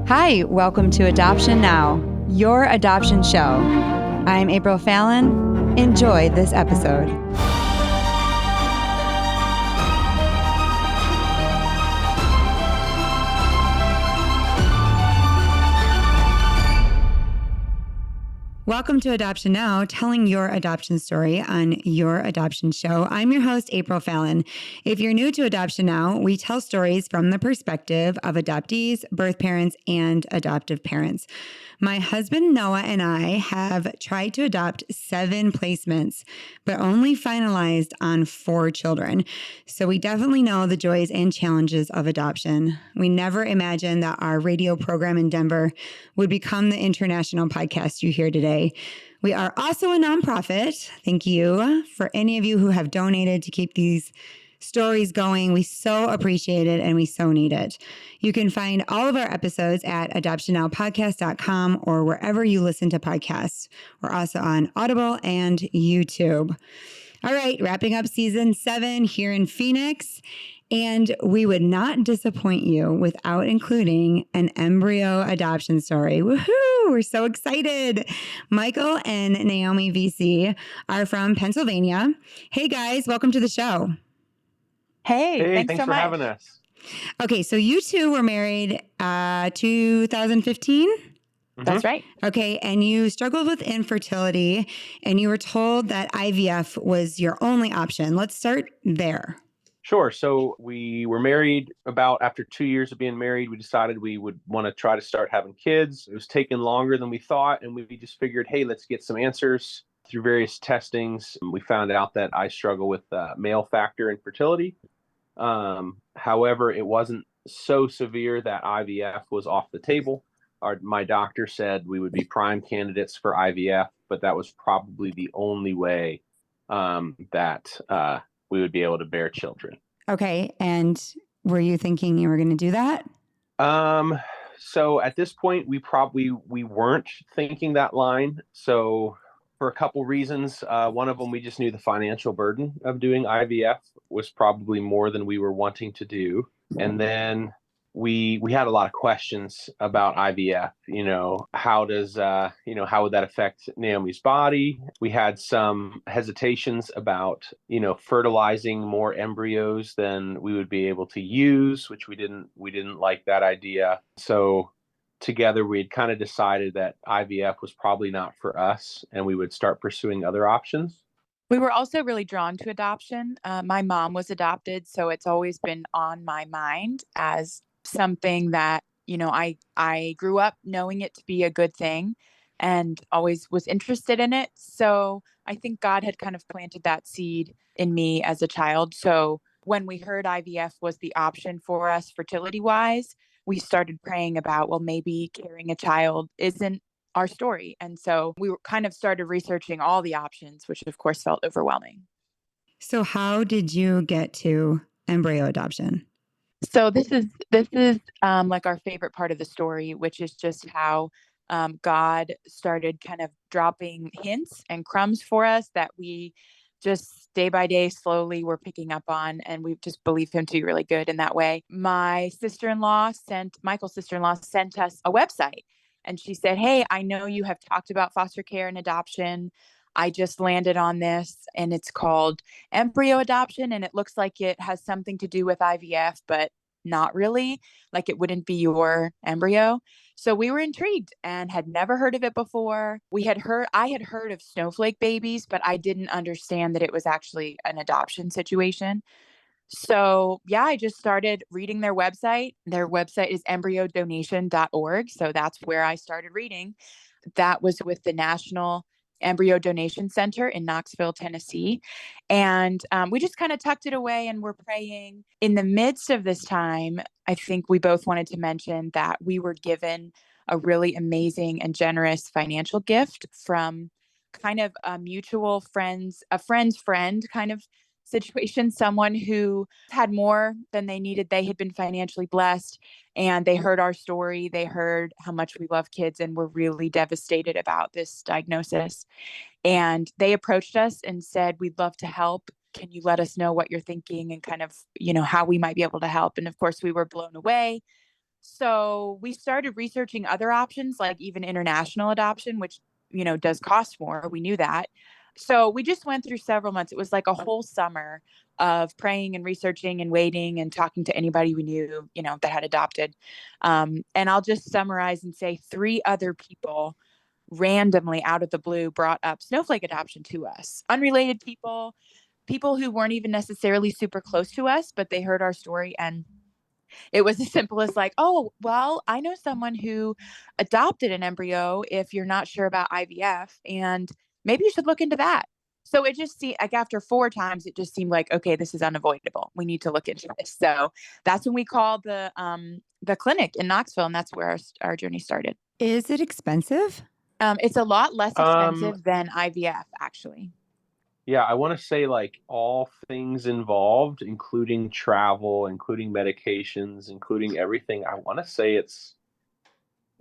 Hi, welcome to Adoption Now, your adoption show. I'm April Fallon. Enjoy this episode. Welcome to Adoption Now, telling your adoption story on your adoption show. I'm your host, April Fallon. If you're new to Adoption Now, we tell stories from the perspective of adoptees, birth parents, and adoptive parents. My husband, Noah, and I have tried to adopt 7 placements, but only finalized on 4 children. So we definitely know the joys and challenges of adoption. We never imagined that our radio program in Denver would become the international podcast you hear today. We are also a nonprofit. Thank you for any of you who have donated to keep these stories going. We so appreciate it and we so need it. You can find all of our episodes at adoptionnowpodcast.com or wherever you listen to podcasts. We're also on Audible and YouTube. All right, wrapping up season 7 here in Phoenix. And we would not disappoint you without including an embryo adoption story. Woohoo! We're so excited. Michael and Naomi VC are from Pennsylvania. Hey guys, welcome to the show. Hey, thanks for having us. Okay, so you two were married 2015? That's right. Okay, and you struggled with infertility and you were told that IVF was your only option. Let's start there. Sure. So we were married after 2 years of being married, we decided we would want to try to start having kids. It was taking longer than we thought, and we just figured, hey, let's get some answers. Through various testings, we found out that I struggle with male factor infertility. However, it wasn't so severe that IVF was off the table. My doctor said we would be prime candidates for IVF, but that was probably the only way that we would be able to bear children. Okay. And were you thinking you were going to do that? So at this point, we weren't thinking that line. So for a couple reasons, one of them, we just knew the financial burden of doing IVF was probably more than we were wanting to do. And then we had a lot of questions about IVF. How would that affect Naomi's body? We had some hesitations about, fertilizing more embryos than we would be able to use, which we didn't like that idea. So together we had kind of decided that IVF was probably not for us and we would start pursuing other options. We were also really drawn to adoption. My mom was adopted, so it's always been on my mind as something that, I grew up knowing it to be a good thing and always was interested in it. So I think God had kind of planted that seed in me as a child. So when we heard IVF was the option for us fertility wise, we started praying about, well, maybe carrying a child isn't our story. And so we kind of started researching all the options, which of course felt overwhelming. So how did you get to embryo adoption? So this is like our favorite part of the story, which is just how God started kind of dropping hints and crumbs for us that we just day by day slowly were picking up on, and we just believe him to be really good in that way. Michael's sister-in-law sent us a website, and she said, hey, I know you have talked about foster care and adoption. I just landed on this, and it's called embryo adoption, and it looks like it has something to do with IVF, but not really. Like it wouldn't be your embryo. So we were intrigued and had never heard of it before. I had heard of snowflake babies, but I didn't understand that it was actually an adoption situation. So yeah, I just started reading their website. Their website is embryodonation.org. So that's where I started reading. That was with the National Embryo Donation Center in Knoxville, Tennessee. And we just kind of tucked it away and were praying. In the midst of this time, I think we both wanted to mention that we were given a really amazing and generous financial gift from kind of a friend's friend kind of situation, someone who had more than they needed. They had been financially blessed and they heard our story. They heard how much we love kids and were really devastated about this diagnosis. And they approached us and said, we'd love to help. Can you let us know what you're thinking and kind of, how we might be able to help? And of course we were blown away. So we started researching other options, like even international adoption, which, does cost more. We knew that. So we just went through several months. It was like a whole summer of praying and researching and waiting and talking to anybody we knew, that had adopted. And I'll just summarize and say 3 other people randomly out of the blue brought up snowflake adoption to us. Unrelated people who weren't even necessarily super close to us, but they heard our story, and it was as simple as like, oh, well, I know someone who adopted an embryo if you're not sure about IVF, and maybe you should look into that. So it just seemed like after 4 times, it just seemed like, okay, this is unavoidable. We need to look into this. So that's when we called the clinic in Knoxville, and that's where our journey started. Is it expensive? It's a lot less expensive than IVF, actually. Yeah, I want to say like all things involved, including travel, including medications, including everything. I want to say it's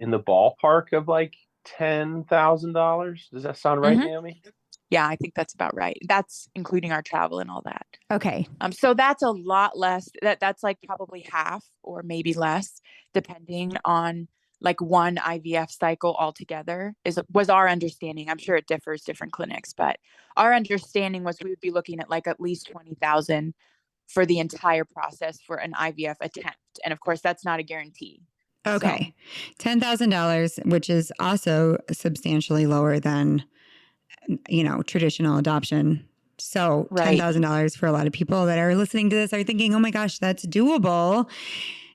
in the ballpark of like $10,000. Does that sound right, Mhm. Naomi? Yeah, I think that's about right. That's including our travel and all that. Okay. So that's a lot less. That's like probably half or maybe less, depending on like one IVF cycle altogether was our understanding. I'm sure it differs different clinics, but our understanding was we would be looking at like at least 20,000 for the entire process for an IVF attempt. And of course, that's not a guarantee. Okay. $10,000, which is also substantially lower than, traditional adoption. So Right. $10,000 for a lot of people that are listening to this are thinking, oh my gosh, that's doable.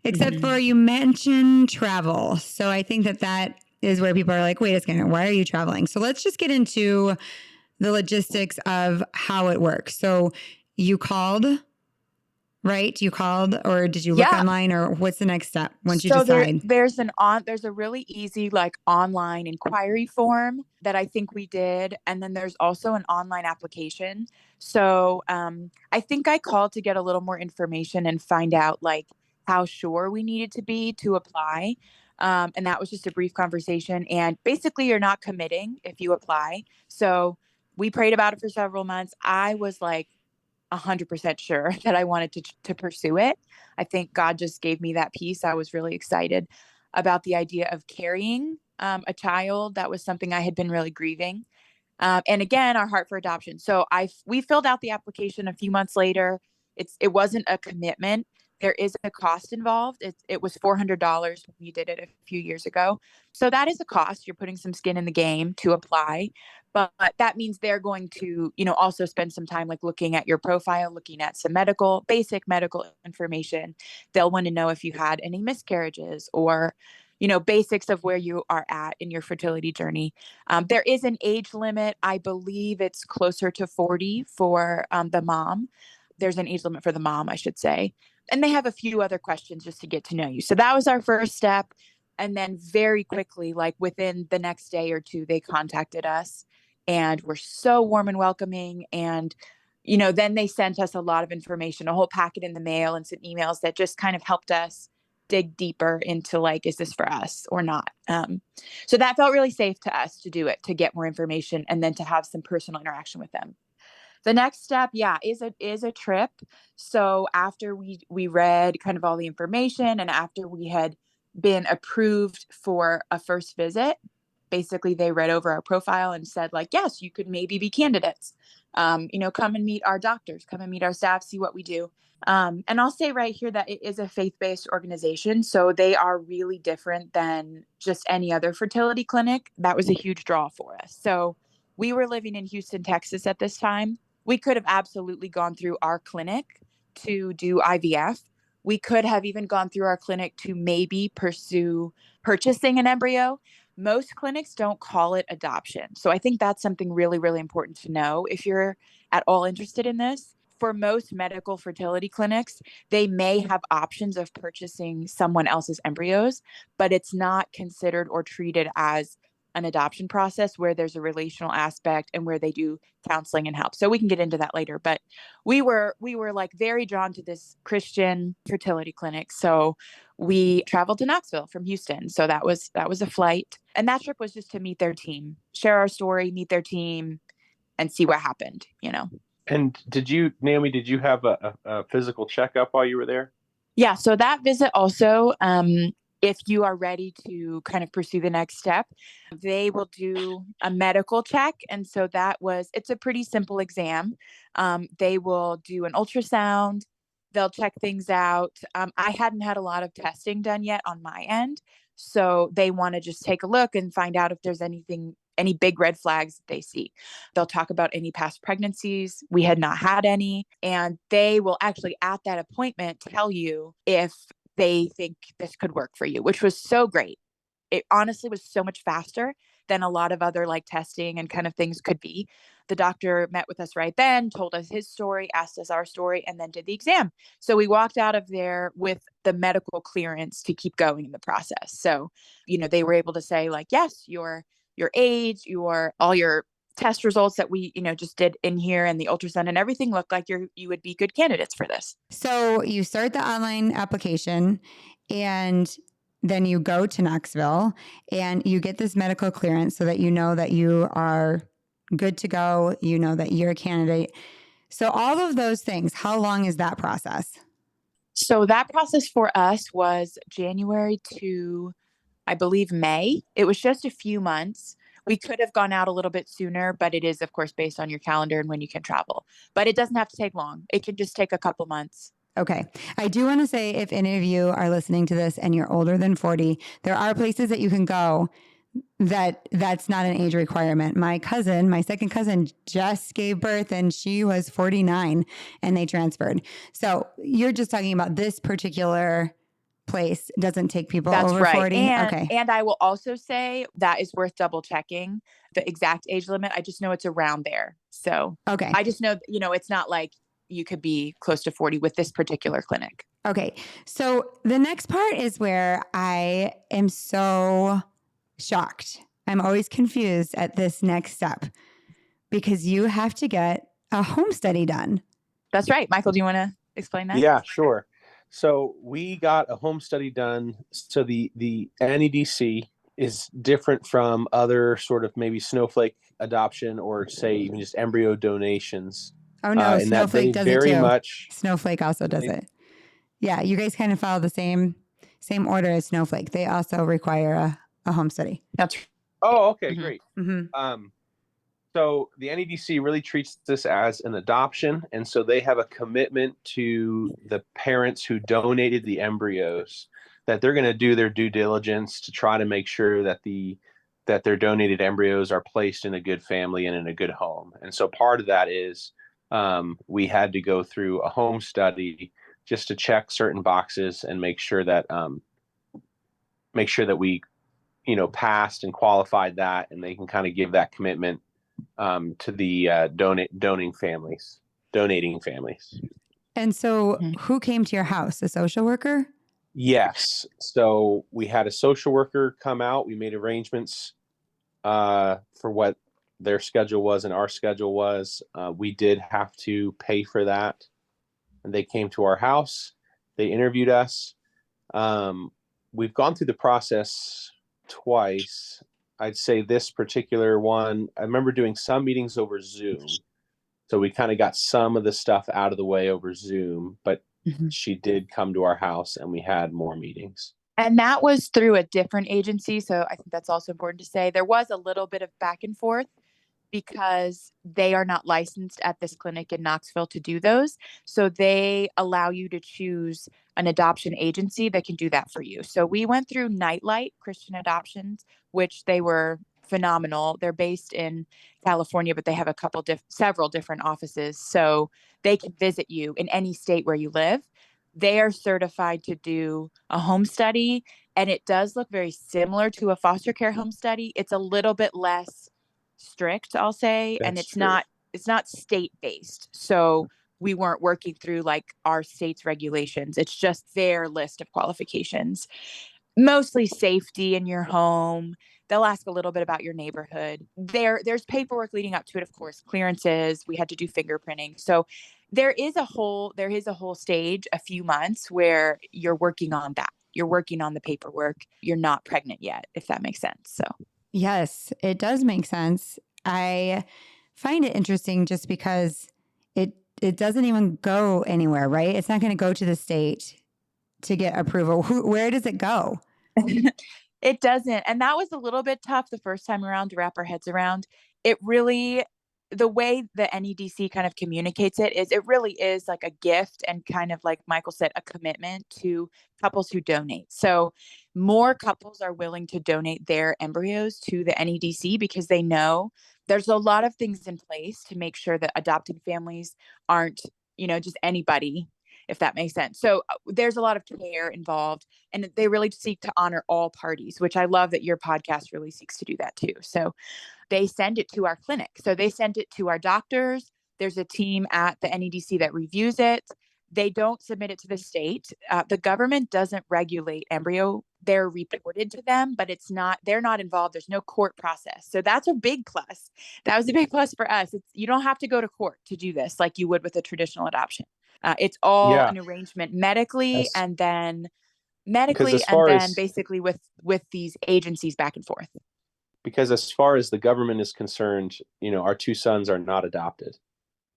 Except Mhm. for you mentioned travel. So I think that is where people are like, wait a second, why are you traveling? So let's just get into the logistics of how it works. So you called, right? You called, or did you look Yeah. online, or what's the next step once you So decide? there's a really easy like online inquiry form that I think we did, and then there's also an online application. So I think I called to get a little more information and find out like how sure we needed to be to apply. And that was just a brief conversation. And basically, you're not committing if you apply. So we prayed about it for several months. I was like 100% sure that I wanted to pursue it. I think God just gave me that peace. I was really excited about the idea of carrying a child. That was something I had been really grieving. And again, our heart for adoption. So we filled out the application a few months later. It wasn't a commitment. There is a cost involved. It was $400 when we did it a few years ago. So that is a cost. You're putting some skin in the game to apply. But that means they're going to, also spend some time like looking at your profile, looking at some basic medical information. They'll want to know if you had any miscarriages or, basics of where you are at in your fertility journey. There is an age limit. I believe it's closer to 40 for the mom. There's an age limit for the mom, I should say. And they have a few other questions just to get to know you. So that was our first step. And then very quickly, like within the next day or two, they contacted us and were so warm and welcoming. And, then they sent us a lot of information, a whole packet in the mail and some emails that just kind of helped us dig deeper into like, is this for us or not? So that felt really safe to us to do it, to get more information and then to have some personal interaction with them. The next step, yeah, is a trip. So after we read kind of all the information and after we had been approved for a first visit, basically they read over our profile and said like, yes, you could maybe be candidates. Come and meet our doctors, come and meet our staff, see what we do. And I'll say right here that it is a faith-based organization. So they are really different than just any other fertility clinic. That was a huge draw for us. So we were living in Houston, Texas at this time. We could have absolutely gone through our clinic to do IVF. We could have even gone through our clinic to maybe pursue purchasing an embryo. Most clinics don't call it adoption. So I think that's something really, really important to know if you're at all interested in this. For most medical fertility clinics, they may have options of purchasing someone else's embryos, but it's not considered or treated as an adoption process where there's a relational aspect and where they do counseling and help. So we can get into that later, but we were like very drawn to this Christian fertility clinic. So we traveled to Knoxville from Houston. So that was a flight. And that trip was just to meet their team, share our story, meet their team and see what happened. And Naomi, did you have a physical checkup while you were there? Yeah, so that visit also if you are ready to kind of pursue the next step, they will do a medical check. And so it's a pretty simple exam. They will do an ultrasound. They'll check things out. I hadn't had a lot of testing done yet on my end. So they want to just take a look and find out if there's any big red flags that they see. They'll talk about any past pregnancies. We had not had any. And they will actually at that appointment tell you if they think this could work for you, which was so great. It honestly was so much faster than a lot of other like testing and kind of things could be. The doctor met with us right then, told us his story, asked us our story, and then did the exam. So we walked out of there with the medical clearance to keep going in the process. So, they were able to say like, yes, your age, all your test results that we, just did in here and the ultrasound and everything looked like you would be good candidates for this. So you start the online application and then you go to Knoxville and you get this medical clearance so that you know that you are good to go. You know that you're a candidate. So all of those things, how long is that process? So that process for us was January to, I believe, May. It was just a few months. We could have gone out a little bit sooner, but it is, of course, based on your calendar and when you can travel. But it doesn't have to take long. It can just take a couple months. Okay. I do want to say if any of you are listening to this and you're older than 40, there are places that you can go that's not an age requirement. My second cousin just gave birth and she was 49 and they transferred. So you're just talking about this particular place doesn't take people That's over right. 40. Okay. And I will also say that is worth double checking the exact age limit. I just know it's around there. So okay. I just know, it's not like you could be close to 40 with this particular clinic. Okay. So the next part is where I am so shocked. I'm always confused at this next step because you have to get a home study done. That's right. Michael, do you want to explain that? Yeah, sure. So we got a home study done. So the NEDC is different from other sort of maybe snowflake adoption or say even just embryo donations. Oh no, Snowflake does it too. Snowflake also does it. Yeah, you guys kind of follow the same order as Snowflake. They also require a home study. That's okay, mm-hmm. Great. Mm-hmm. So the NEDC really treats this as an adoption, and so they have a commitment to the parents who donated the embryos that they're going to do their due diligence to try to make sure that their donated embryos are placed in a good family and in a good home. And so part of that is we had to go through a home study just to check certain boxes and make sure that we passed and qualified that, and they can kind of give that commitment to the donating families. And so who came to your house? A social worker? Yes. So we had a social worker come out. We made arrangements for what their schedule was and our schedule was. We did have to pay for that. And they came to our house. They interviewed us. We've gone through the process twice. I'd say this particular one, I remember doing some meetings over Zoom. So we kind of got some of the stuff out of the way over Zoom, but she did come to our house and we had more meetings. And that was through a different agency. So I think that's also important to say. There was a little bit of back and forth because they are not licensed at this clinic in Knoxville to do those. So they allow you to choose an adoption agency that can do that for you. So we went through Nightlight Christian Adoptions, which they were phenomenal. They're based in California, but they have several different offices. So they can visit you in any state where you live. They are certified to do a home study, and it does look very similar to a foster care home study. It's a little bit less strict, I'll say, and it's not state based. So we weren't working through like our state's regulations. It's just their list of qualifications, mostly safety in your home. They'll ask a little bit about your neighborhood. There's paperwork leading up to it, of course, clearances. We had to do fingerprinting. So there is a whole stage, a few months where you're working on that. You're working on the paperwork. You're not pregnant yet, if that makes sense. So yes, it does make sense. I find it interesting just because it doesn't even go anywhere, right? It's not going to go to the state to get approval. Where does it go? It doesn't. And that was a little bit tough the first time around to wrap our heads around. It really, the way the NEDC kind of communicates it really is like a gift and kind of like Michael said, a commitment to couples who donate. So more couples are willing to donate their embryos to the NEDC because they know there's a lot of things in place to make sure that adopted families aren't, just anybody, if that makes sense. So there's a lot of care involved, and they really seek to honor all parties, which I love that your podcast really seeks to do that too. So they send it to our clinic. So they send it to our doctors. There's a team at the NEDC that reviews it. They don't submit it to the state. The government doesn't regulate embryo. They're reported to them, but they're not involved. There's no court process. So that's a big plus. That was a big plus for us. You don't have to go to court to do this like you would with a traditional adoption. It's all an arrangement medically, and then basically with these agencies back and forth. Because as far as the government is concerned, our two sons are not adopted.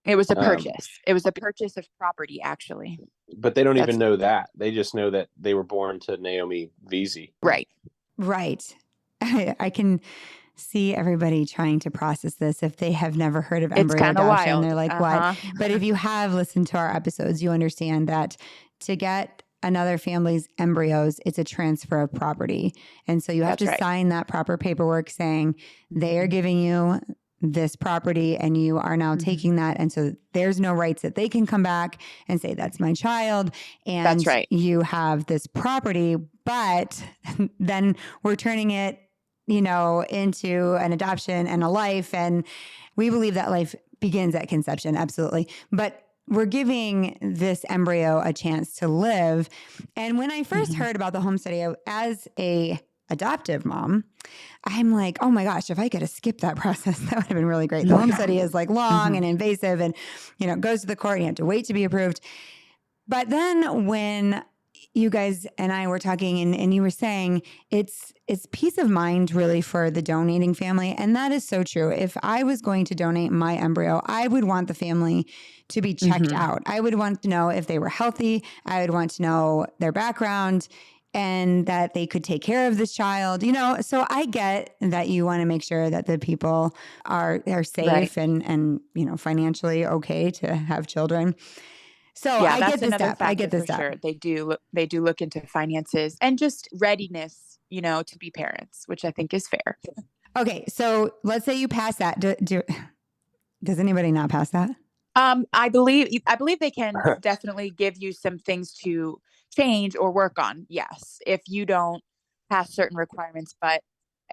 It was a purchase. It was a purchase of property, actually. But they don't even know that. They just know that they were born to Naomi Veazey. Right. Right. I can see everybody trying to process this if they have never heard of embryo adoption. Wild. They're like, what? But if you have listened to our episodes, you understand that to get another family's embryos, it's a transfer of property. And so you have to sign that proper paperwork saying they are giving you this property and you are now taking that. And so there's no rights that they can come back and say, that's my child. And you have this property, but then we're turning it, into an adoption and a life. And we believe that life begins at conception. Absolutely. But we're giving this embryo a chance to live. And when I first heard about the home study, as a adoptive mom, I'm like, oh my gosh, if I could have skipped that process, that would have been really great. The home study is like long and invasive and, goes to the court and you have to wait to be approved. But then when you guys and I were talking and you were saying it's peace of mind really for the donating family. And that is so true. If I was going to donate my embryo, I would want the family to be checked out. I would want to know if they were healthy. I would want to know their background and that they could take care of this child, so I get that you want to make sure that the people are safe and financially okay to have children. So I get this step. I get this step. Sure. They do look into finances and just readiness, to be parents, which I think is fair. Okay. So let's say you pass that. Does anybody not pass that? I believe they can definitely give you some things to change or work on. Yes. If you don't pass certain requirements, but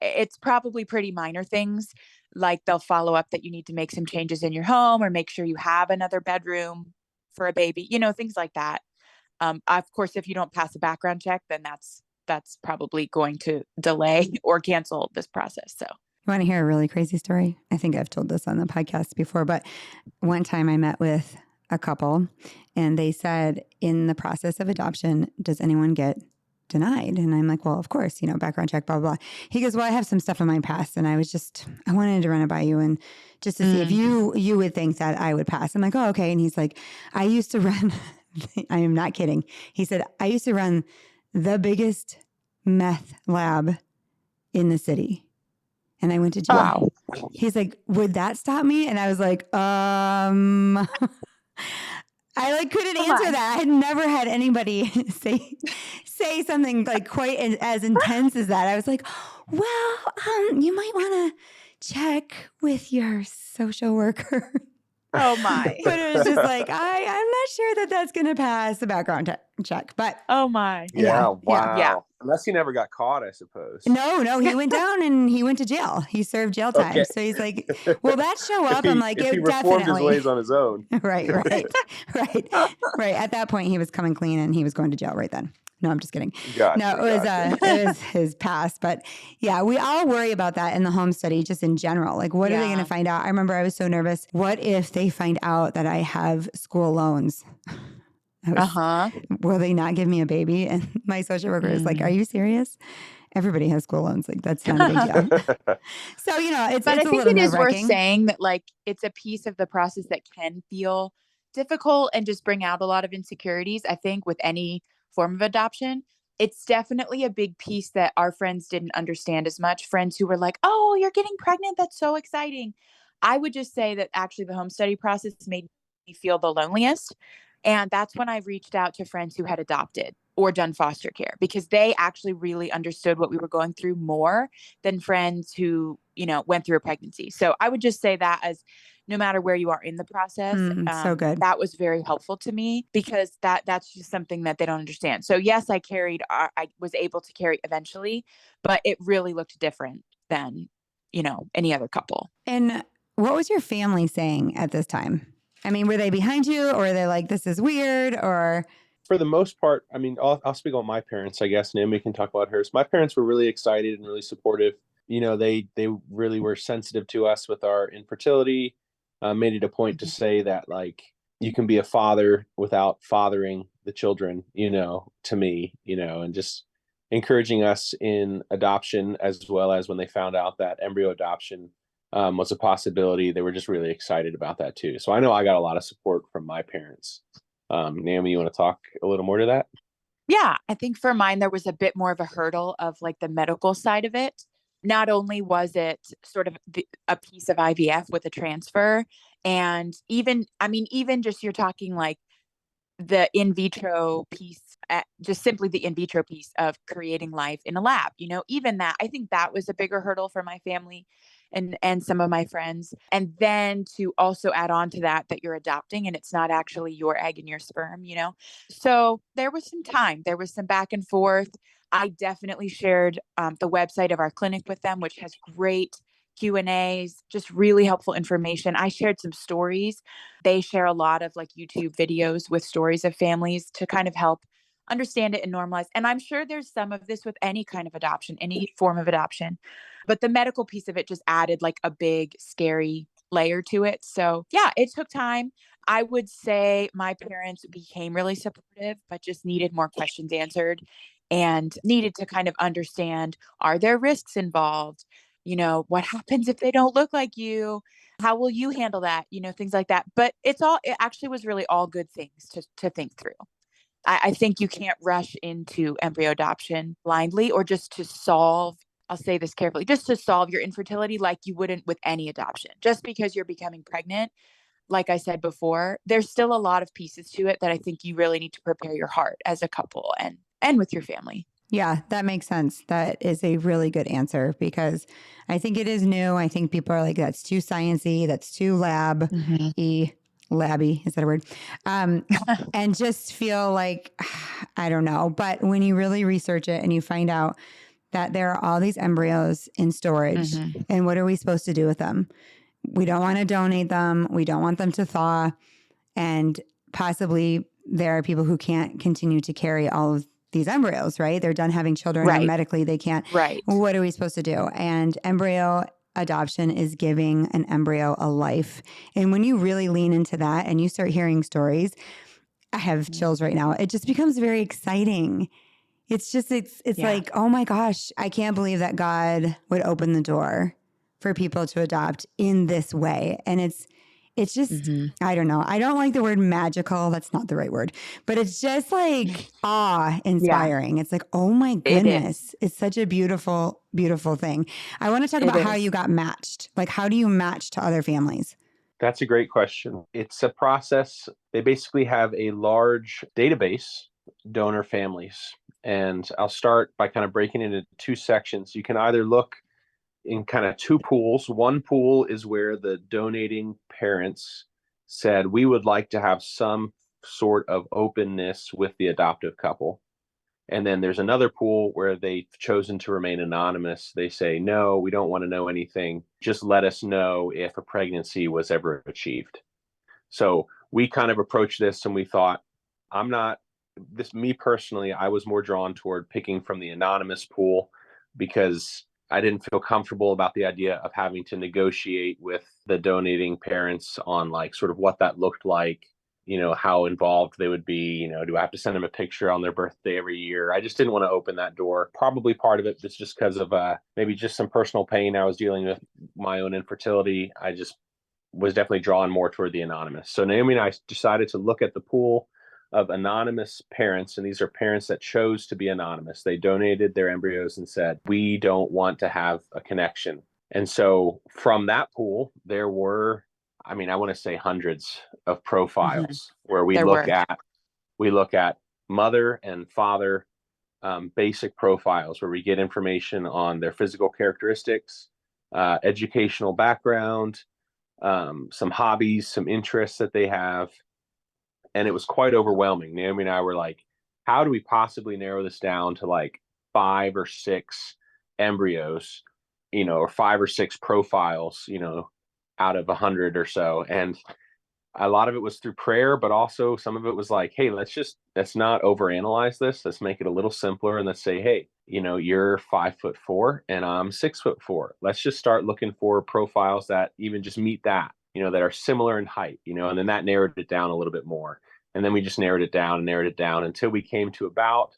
it's probably pretty minor things. Like they'll follow up that you need to make some changes in your home or make sure you have another bedroom for a baby, things like that. Of course, if you don't pass a background check, then that's probably going to delay or cancel this process. So you want to hear a really crazy story? I think I've told this on the podcast before, but one time I met with a couple and they said, in the process of adoption, does anyone get denied? And I'm like, well, of course, background check, blah, blah, blah. He goes, well, I have some stuff in my past and I wanted to run it by you and just to see if you would think that I would pass. I'm like, oh, okay. And he's like, I used to run, I am not kidding. He said, I used to run the biggest meth lab in the city. And I went to jail. Wow. He's like, would that stop me? And I was like, I couldn't answer that. I had never had anybody say something like quite as intense as that. I was like, well, you might want to check with your social worker. Oh my. But it was just like, I'm not sure that that's going to pass the background check. But oh my. Yeah. Wow. Yeah. Unless he never got caught, I suppose. No, he went down and he went to jail. He served jail time. Okay. So he's like, will that show up? I'm like, if he reformed his ways on his own. Right. At that point, he was coming clean and he was going to jail right then. No, I'm just kidding. Gotcha, it was his past. But yeah, we all worry about that in the home study, just in general. Like, what are they going to find out? I remember I was so nervous. What if they find out that I have school loans? Will they not give me a baby? And my social worker is like, are you serious? Everybody has school loans. Like, that's not a big deal. So, it's I a think it is worth saying that, like, it's a piece of the process that can feel difficult and just bring out a lot of insecurities, I think, with any form of adoption. it's definitely a big piece that our friends didn't understand as much. Friends who were like, "Oh, you're getting pregnant. That's so exciting." I would just say that actually the home study process made me feel the loneliest. And that's when I reached out to friends who had adopted or done foster care, because they actually really understood what we were going through more than friends who, went through a pregnancy. So I would just say that, as no matter where you are in the process, So good. that was very helpful to me, because that's just something that they don't understand. So yes, I was able to carry eventually, but it really looked different than, any other couple. And what was your family saying at this time? I mean, were they behind you, or were they like, this is weird, or? For the most part, I mean, I'll speak on my parents, I guess. Naomi can talk about hers. My parents were really excited and really supportive. They really were sensitive to us with our infertility. Made it a point to say that, like, you can be a father without fathering the children, to me, and just encouraging us in adoption, as well as when they found out that embryo adoption was a possibility. They were just really excited about that too. So I know I got a lot of support from my parents. Naomi, you want to talk a little more to that? Yeah, I think for mine, there was a bit more of a hurdle of like the medical side of it. Not only was it sort of a piece of IVF with a transfer, and even just you're talking like the in vitro piece, just simply the in vitro piece of creating life in a lab, even that, I think that was a bigger hurdle for my family and some of my friends. And then to also add on to that you're adopting and it's not actually your egg and your sperm, So there was some time, there was some back and forth. I definitely shared the website of our clinic with them, which has great Q&As, just really helpful information. I shared some stories. They share a lot of like YouTube videos with stories of families to kind of help understand it and normalize. And I'm sure there's some of this with any kind of adoption, any form of adoption. But the medical piece of it just added like a big, scary layer to it. So yeah, it took time. I would say my parents became really supportive, but just needed more questions answered and needed to kind of understand, are there risks involved? What happens if they don't look like you? How will you handle that? Things like that. But it actually was really all good things to think through. I think you can't rush into embryo adoption blindly, or just to solve, I'll say this carefully, just to solve your infertility like you wouldn't with any adoption. Just because you're becoming pregnant, like I said before, there's still a lot of pieces to it that I think you really need to prepare your heart as a couple and with your family. Yeah, that makes sense. That is a really good answer, because I think it is new. I think people are like, that's too sciencey, that's too labby, is that a word? And just feel like, I don't know. But when you really research it and you find out that there are all these embryos in storage, and what are we supposed to do with them? We don't want to donate them. We don't want them to thaw. And possibly there are people who can't continue to carry all of these embryos, right? They're done having children, or Right. medically they can't. Right. What are we supposed to do? And embryo adoption is giving an embryo a life. And when you really lean into that and you start hearing stories, I have chills right now. It just becomes very exciting. It's like, oh my gosh, I can't believe that God would open the door for people to adopt in this way. And it's just, I don't know. I don't like the word magical. That's not the right word, but it's just like awe-inspiring. It's like, oh my goodness. It's such a beautiful, beautiful thing. I want to talk about how you got matched. Like, how do you match to other families? That's a great question. It's a process. They basically have a large database, donor families. And I'll start by kind of breaking it into two sections. You can either look in kind of two pools. One pool is where the donating parents said, we would like to have some sort of openness with the adoptive couple. And then there's another pool where they've chosen to remain anonymous. They say, no, we don't want to know anything. Just let us know if a pregnancy was ever achieved. So we kind of approached this and we thought, me personally, I was more drawn toward picking from the anonymous pool, because I didn't feel comfortable about the idea of having to negotiate with the donating parents on like sort of what that looked like, how involved they would be, do I have to send them a picture on their birthday every year? I just didn't want to open that door. Probably part of it was just because of maybe just some personal pain I was dealing with my own infertility. I just was definitely drawn more toward the anonymous. So Naomi and I decided to look at the pool of anonymous parents. And these are parents that chose to be anonymous. They donated their embryos and said, we don't want to have a connection. And so from that pool, there were, I mean, I want to say hundreds of profiles where we There look were. at mother and father, basic profiles where we get information on their physical characteristics, educational background, some hobbies, some interests that they have. And it was quite overwhelming. Naomi and I were like, how do we possibly narrow this down to like 5 or 6 embryos, or 5 or 6 profiles, out of 100 or so? And a lot of it was through prayer, but also some of it was like, hey, let's not overanalyze this. Let's make it a little simpler. And let's say, hey, you're 5'4" and I'm 6'4". Let's just start looking for profiles that even just meet that, that are similar in height, and then that narrowed it down a little bit more. And then we just narrowed it down until we came to about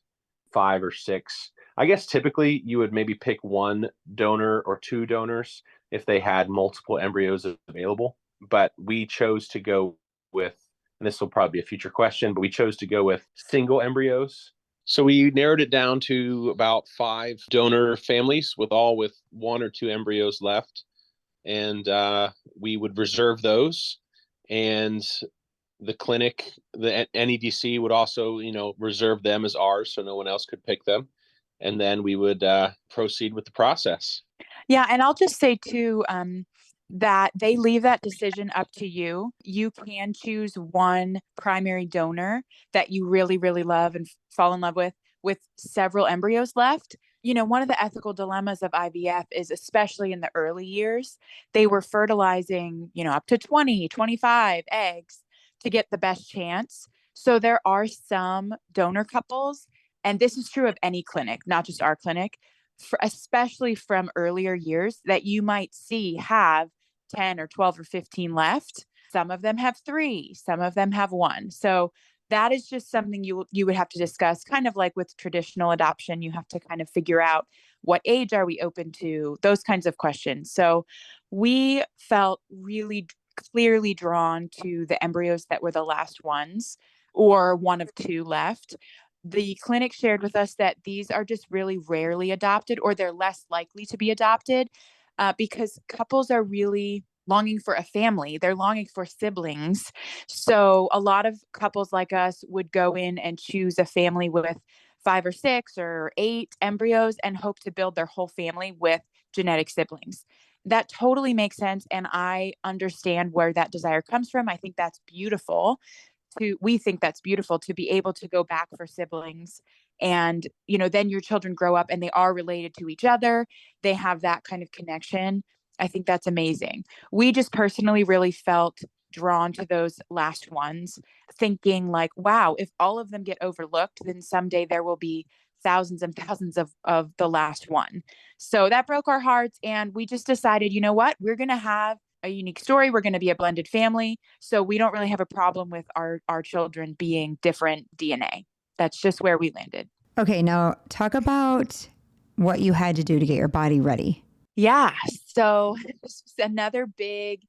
5 or 6. I guess typically you would maybe pick one donor or 2 donors if they had multiple embryos available. But we chose to go with, and this will probably be a future question, but we chose to go with single embryos. So we narrowed it down to about 5 donor families with 1 or 2 embryos left. And we would reserve those. And the clinic, the NEDC would also, reserve them as ours so no one else could pick them. And then we would proceed with the process. Yeah. And I'll just say too, that they leave that decision up to you. You can choose one primary donor that you really, really love and fall in love with several embryos left. One of the ethical dilemmas of IVF is, especially in the early years, they were fertilizing, up to 20, 25 eggs to get the best chance. So there are some donor couples, and this is true of any clinic, not just our clinic, especially from earlier years, that you might see have 10 or 12 or 15 left. Some of them have 3, some of them have 1. So that is just something you would have to discuss, kind of like with traditional adoption. You have to kind of figure out, what age are we open to, those kinds of questions. So we felt really clearly drawn to the embryos that were the last ones, or one of 2 left. The clinic shared with us that these are just really rarely adopted, or they're less likely to be adopted, because couples are really longing for a family. They're longing for siblings. So a lot of couples like us would go in and choose a family with 5 or 6 or 8 embryos and hope to build their whole family with genetic siblings. That totally makes sense. And I understand where that desire comes from. I think that's beautiful. We think that's beautiful to be able to go back for siblings, and then your children grow up and they are related to each other. They have that kind of connection. I think that's amazing. We just personally really felt drawn to those last ones, thinking like, wow, if all of them get overlooked, then someday there will be thousands and thousands of the last one. So that broke our hearts, and we just decided, you know what, we're going to have a unique story. We're going to be a blended family. So we don't really have a problem with our children being different DNA. That's just where we landed. Okay, now talk about what you had to do to get your body ready. Yeah. So this was another big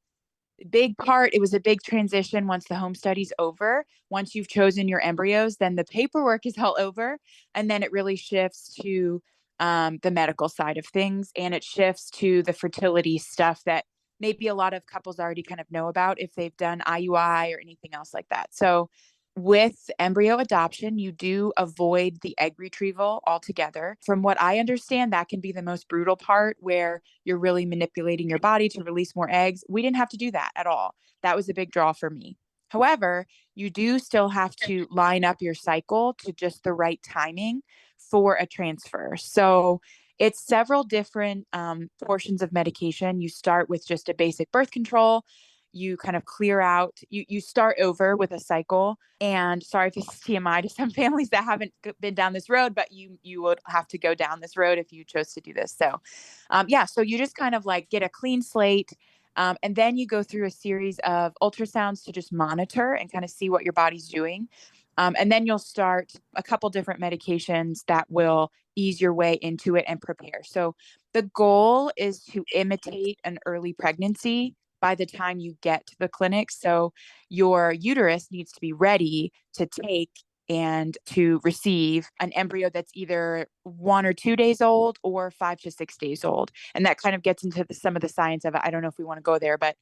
part. It was a big transition once the home study's over. Once you've chosen your embryos, then the paperwork is all over. And then it really shifts to the medical side of things. And it shifts to the fertility stuff that maybe a lot of couples already kind of know about if they've done IUI or anything else like that. So with embryo adoption, you do avoid the egg retrieval altogether. From what I understand, that can be the most brutal part, where you're really manipulating your body to release more eggs. We didn't have to do that at all. That was a big draw for me. However, you do still have to line up your cycle to just the right timing for a transfer. So it's several different portions of medication. You start with just a basic birth control. You kind of clear out, you start over with a cycle. And sorry if this is TMI to some families that haven't been down this road, but you would have to go down this road if you chose to do this. So so you just kind of like get a clean slate. And then you go through a series of ultrasounds to just monitor and kind of see what your body's doing. And then you'll start a couple different medications that will ease your way into it and prepare. So the goal is to imitate an early pregnancy by the time you get to the clinic. So your uterus needs to be ready to take and to receive an embryo that's either 1 or 2 days old or 5 to 6 days old. And that kind of gets into some of the science of it. I don't know if we want to go there, but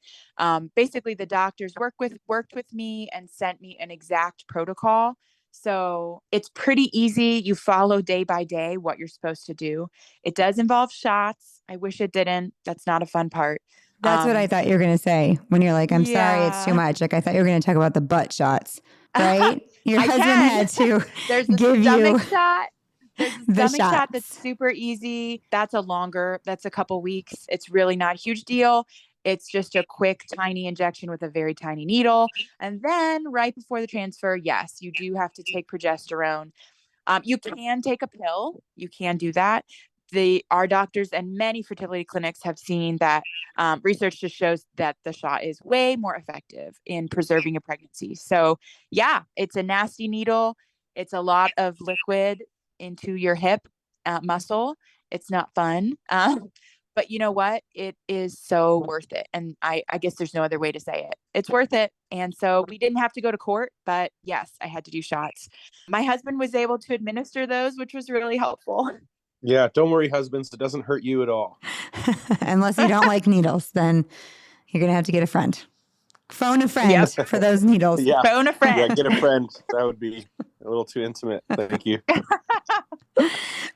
basically the doctors worked with me and sent me an exact protocol. So it's pretty easy. You follow day by day what you're supposed to do. It does involve shots. I wish it didn't. That's not a fun part. That's what I thought you were going to say when you're like, I'm sorry, it's too Yeah. much. Like, I thought you were going to talk about the butt shots, right? Your I husband can. had to There's a give you stomach shot. There's a the stomach shot that's shots. super easy. That's a couple weeks. It's really not a huge deal. It's just a quick, tiny injection with a very tiny needle. And then right before the transfer, yes, you do have to take progesterone. You can take a pill. You can do that. Our doctors and many fertility clinics have seen that research just shows that the shot is way more effective in preserving a pregnancy. So yeah, it's a nasty needle. It's a lot of liquid into your hip muscle. It's not fun. But you know what? It is so worth it. And I guess there's no other way to say it. It's worth it. And so we didn't have to go to court, but yes, I had to do shots. My husband was able to administer those, which was really helpful. Yeah, don't worry, husbands. It doesn't hurt you at all. Unless you don't like needles, then you're going to have to get a friend. Phone a friend Yep. for those needles. Yeah. Phone a friend. Yeah, get a friend. That would be a little too intimate. Thank you.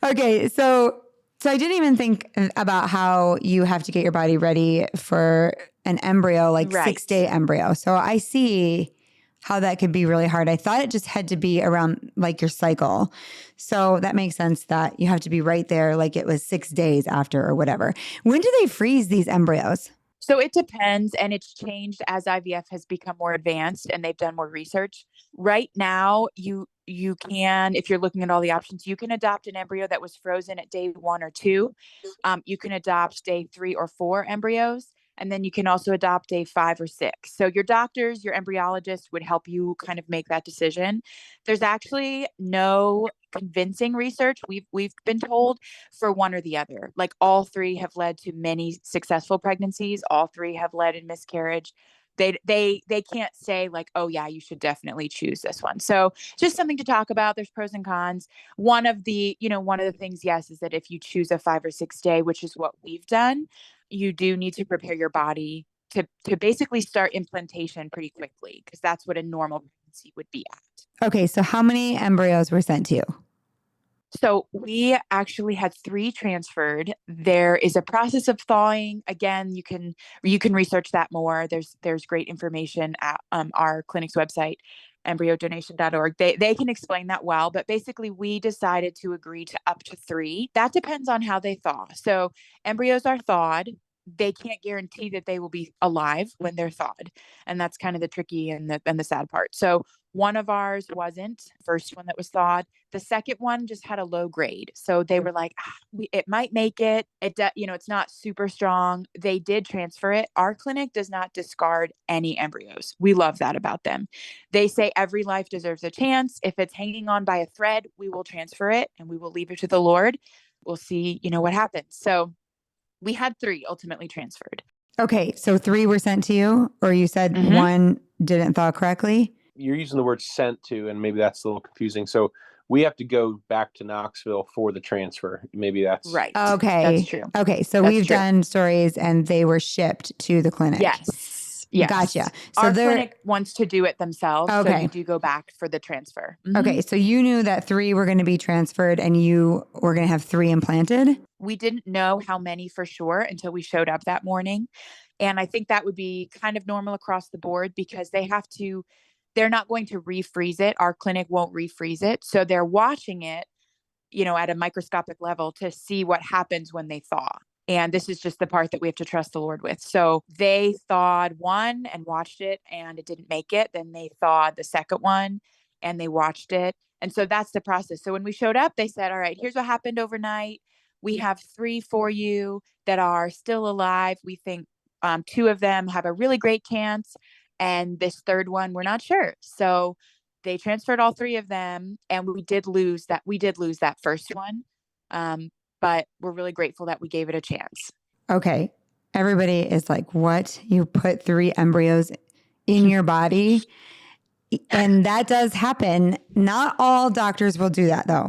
Okay, so I didn't even think about how you have to get your body ready for an embryo, like Right. 6-day embryo. So I see how that could be really hard. I thought it just had to be around like your cycle. So that makes sense that you have to be right there, like it was 6 days after or whatever. When do they freeze these embryos? So it depends, and it's changed as IVF has become more advanced and they've done more research. Right now, you can, if you're looking at all the options, you can adopt an embryo that was frozen at day 1 or 2. You can adopt day 3 or 4 embryos, and then you can also adopt day 5 or 6. So your doctors, your embryologist would help you kind of make that decision. There's actually no convincing research, we've been told, for one or the other. Like all 3 have led to many successful pregnancies. All 3 have led in miscarriage. They can't say like, oh yeah, you should definitely choose this one. So just something to talk about. There's pros and cons. One of the things, yes, is that if you choose a 5 or 6 day, which is what we've done, you do need to prepare your body to basically start implantation pretty quickly, because that's what a normal pregnancy would be at. Okay, so how many embryos were sent to you? So we actually had 3 transferred. There is a process of thawing. Again, you can research that more. There's great information at our clinic's website, embryodonation.org. They can explain that well, but basically we decided to agree to up to 3. That depends on how they thaw. So embryos are thawed. They can't guarantee that they will be alive when they're thawed. And that's kind of the tricky and the sad part. So one of ours wasn't, first one that was thawed. The second one just had a low grade. So they were like, it might make it. It's not super strong. They did transfer it. Our clinic does not discard any embryos. We love that about them. They say every life deserves a chance. If it's hanging on by a thread, we will transfer it and we will leave it to the Lord. We'll see, what happens. So we had 3 ultimately transferred. Okay, so 3 were sent to you, or you said Mhm. one didn't thaw correctly? You're using the word sent to, and maybe that's a little confusing. So we have to go back to Knoxville for the transfer. Maybe that's Right. Okay. That's true. Okay, so That's we've true. done stories and they were shipped to the clinic. Yes. Yes. Gotcha. So Our clinic wants to do it themselves. So Okay. you do go back for the transfer. Mhm. Okay, so you knew that 3 were going to be transferred and you were going to have 3 implanted? We didn't know how many for sure until we showed up that morning. And I think that would be kind of normal across the board, because they're not going to refreeze it. Our clinic won't refreeze it. So they're watching it, at a microscopic level to see what happens when they thaw. And this is just the part that we have to trust the Lord with. So they thawed one and watched it and it didn't make it. Then they thawed the second one and they watched it. And so that's the process. So when we showed up, they said, all right, here's what happened overnight. We have 3 for you that are still alive. We think 2 of them have a really great chance. And this third one, we're not sure. So they transferred all 3 of them, and we did lose that first one. But we're really grateful that we gave it a chance. Okay. Everybody is like, what? You put 3 embryos in your body? And that does happen. Not all doctors will do that though.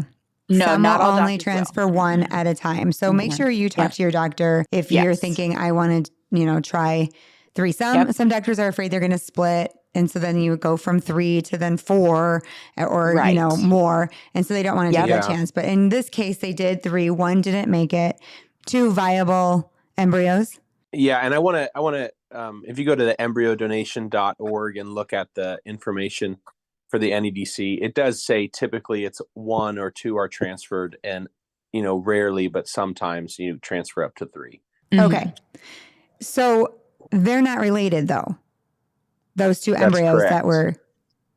No, Some not will all only doctors transfer will. one at a time. So make sure you talk to your doctor if you're thinking, I want to, try 3. Some doctors are afraid they're going to split. And so then you would go from 3 to then 4 or, more. And so they don't want to take that chance. But in this case, they did 3. 1 didn't make it. 2 viable embryos. Yeah. And I want to, if you go to the embryodonation.org and look at the information for the NEDC, it does say typically it's 1 or 2 are transferred and, rarely, but sometimes you transfer up to 3. Mm-hmm. Okay. So they're not related though. Those 2 embryos that were,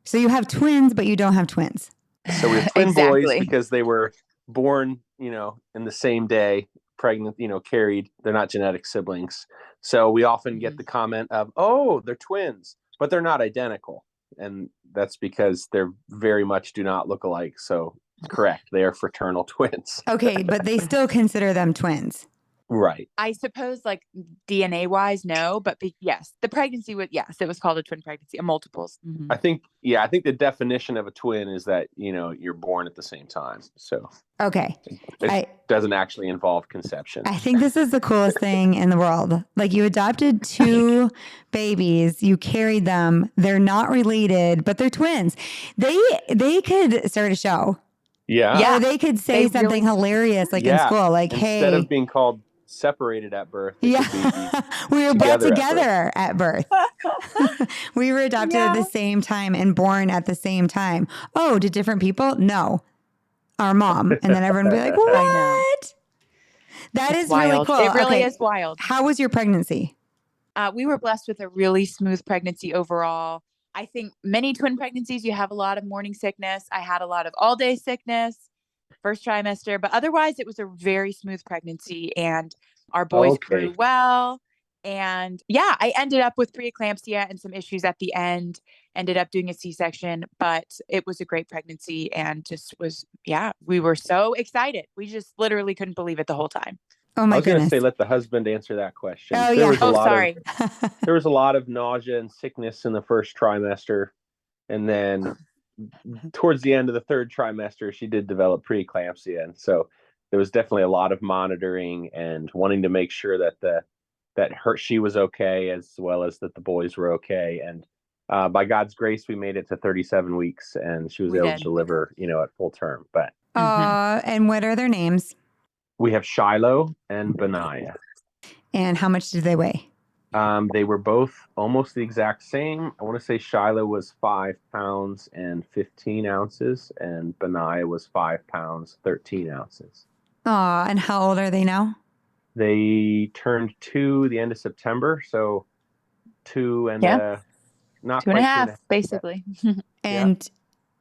so you have twins, but you don't have twins. So we have twin boys because they were born, in the same day, pregnant, carried. They're not genetic siblings. So we often get the comment of, oh, they're twins, but they're not identical. And that's because they're very much do not look alike. So correct. They are fraternal twins. Okay. But they still consider them twins. Right. I suppose like DNA wise, no, but yes, the pregnancy it was called a twin pregnancy, a multiples. Mm-hmm. I think the definition of a twin is that, you're born at the same time. So, okay. It doesn't actually involve conception. I think this is the coolest thing in the world. Like you adopted 2 babies, you carried them. They're not related, but they're twins. They could start a show. Yeah. Or they could say something hilarious like in school, like, instead of being called separated at birth. We were brought together at birth. We were adopted at the same time and born at the same time. Oh, did different people? No. Our mom. And then everyone would be like, what? That is wild. Really cool. It really is wild. How was your pregnancy? We were blessed with a really smooth pregnancy overall. I think many twin pregnancies, you have a lot of morning sickness. I had a lot of all day sickness first trimester, but otherwise it was a very smooth pregnancy and our boys grew well. And I ended up with preeclampsia and some issues at the end, ended up doing a C-section, but it was a great pregnancy and just was, we were so excited. We just literally couldn't believe it the whole time. Oh my goodness. I was going to say, let the husband answer that question. Oh, yeah. Sorry. There was a lot of nausea and sickness in the first trimester. And then towards the end of the 3rd trimester, she did develop preeclampsia. And so there was definitely a lot of monitoring and wanting to make sure that she was okay, as well as that the boys were okay. And by God's grace, we made it to 37 weeks and she was able to deliver, at full term. But and what are their names? We have Shiloh and Benaiah. And how much did they weigh? They were both almost the exact same. I want to say Shiloh was 5 pounds and 15 ounces, and Benaiah was 5 pounds, 13 ounces. And how old are they now? They turned 2 the end of September, so 2 and not 2.5, basically. And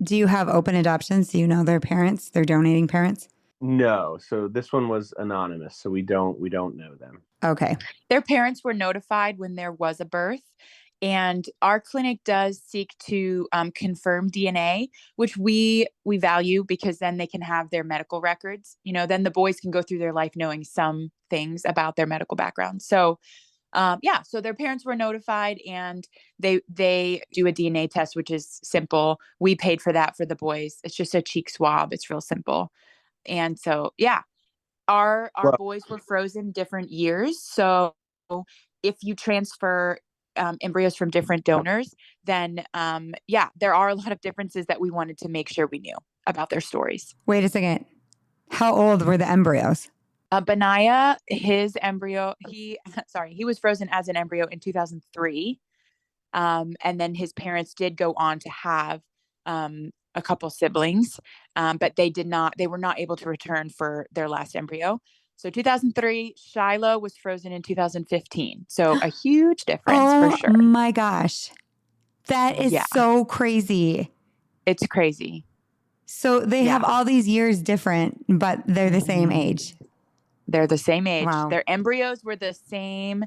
do you have open adoptions? Do you know their parents, their donating parents? No. So this one was anonymous, so we don't know them. Okay. Their parents were notified when there was a birth, and our clinic does seek to confirm DNA, which we value because then they can have their medical records. Then the boys can go through their life knowing some things about their medical background. So, so their parents were notified, and they do a DNA test, which is simple. We paid for that for the boys. It's just a cheek swab. It's real simple. And so, our boys were frozen different years. So if you transfer embryos from different donors, then there are a lot of differences that we wanted to make sure we knew about their stories. Wait a second. How old were the embryos? Benaiah, his embryo, he was frozen as an embryo in 2003. And then his parents did go on to have a couple siblings, but they were not able to return for their last embryo. So 2003, Shiloh was frozen in 2015. So a huge difference for sure. Oh my gosh. That is so crazy. It's crazy. So they have all these years different, but they're the same age. They're the same age. Wow. Their embryos were the same,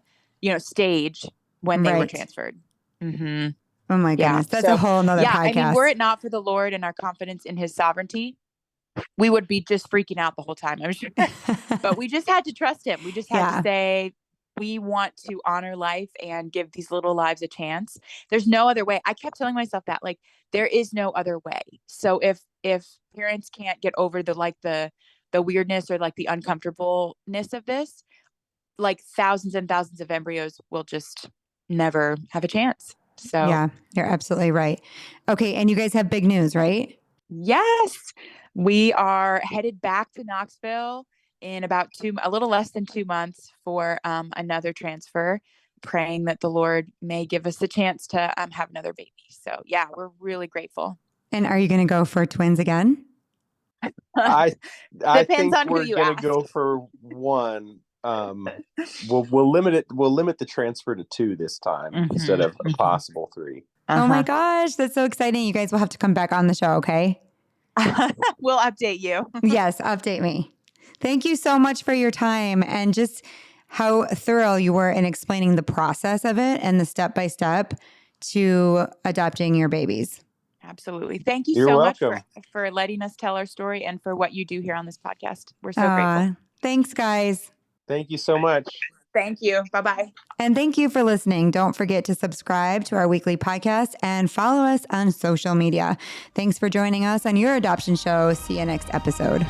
stage when they were transferred. Mm-hmm. Oh my goodness. That's a whole nother podcast. I mean, were it not for the Lord and our confidence in his sovereignty, we would be just freaking out the whole time. I'm sure. But we just had to trust him. We just had to say, we want to honor life and give these little lives a chance. There's no other way. I kept telling myself that, like, there is no other way. So if parents can't get over the weirdness or like the uncomfortableness of this, like thousands and thousands of embryos will just never have a chance. So Yeah, you're absolutely right. Okay. And you guys have big news, right? yes, we are headed back to Knoxville in about a little less than 2 months for another transfer, praying that the Lord may give us the chance to have another baby. So yeah, we're really grateful. And are you going to go for twins again? I Depends think on who we're you gonna ask. go for one. We'll limit the transfer to 2 this time instead of a possible 3. Oh my gosh, that's so exciting. You guys will have to come back on the show, okay? We'll update you. Yes, update me. Thank you so much for your time and just how thorough you were in explaining the process of it and the step-by-step to adopting your babies. Absolutely. Thank you You're so much welcome. for letting us tell our story and for what you do here on this podcast. We're so grateful. Thanks, guys. Thank you so much. Thank you. Bye-bye. And thank you for listening. Don't forget to subscribe to our weekly podcast and follow us on social media. Thanks for joining us on your adoption show. See you next episode.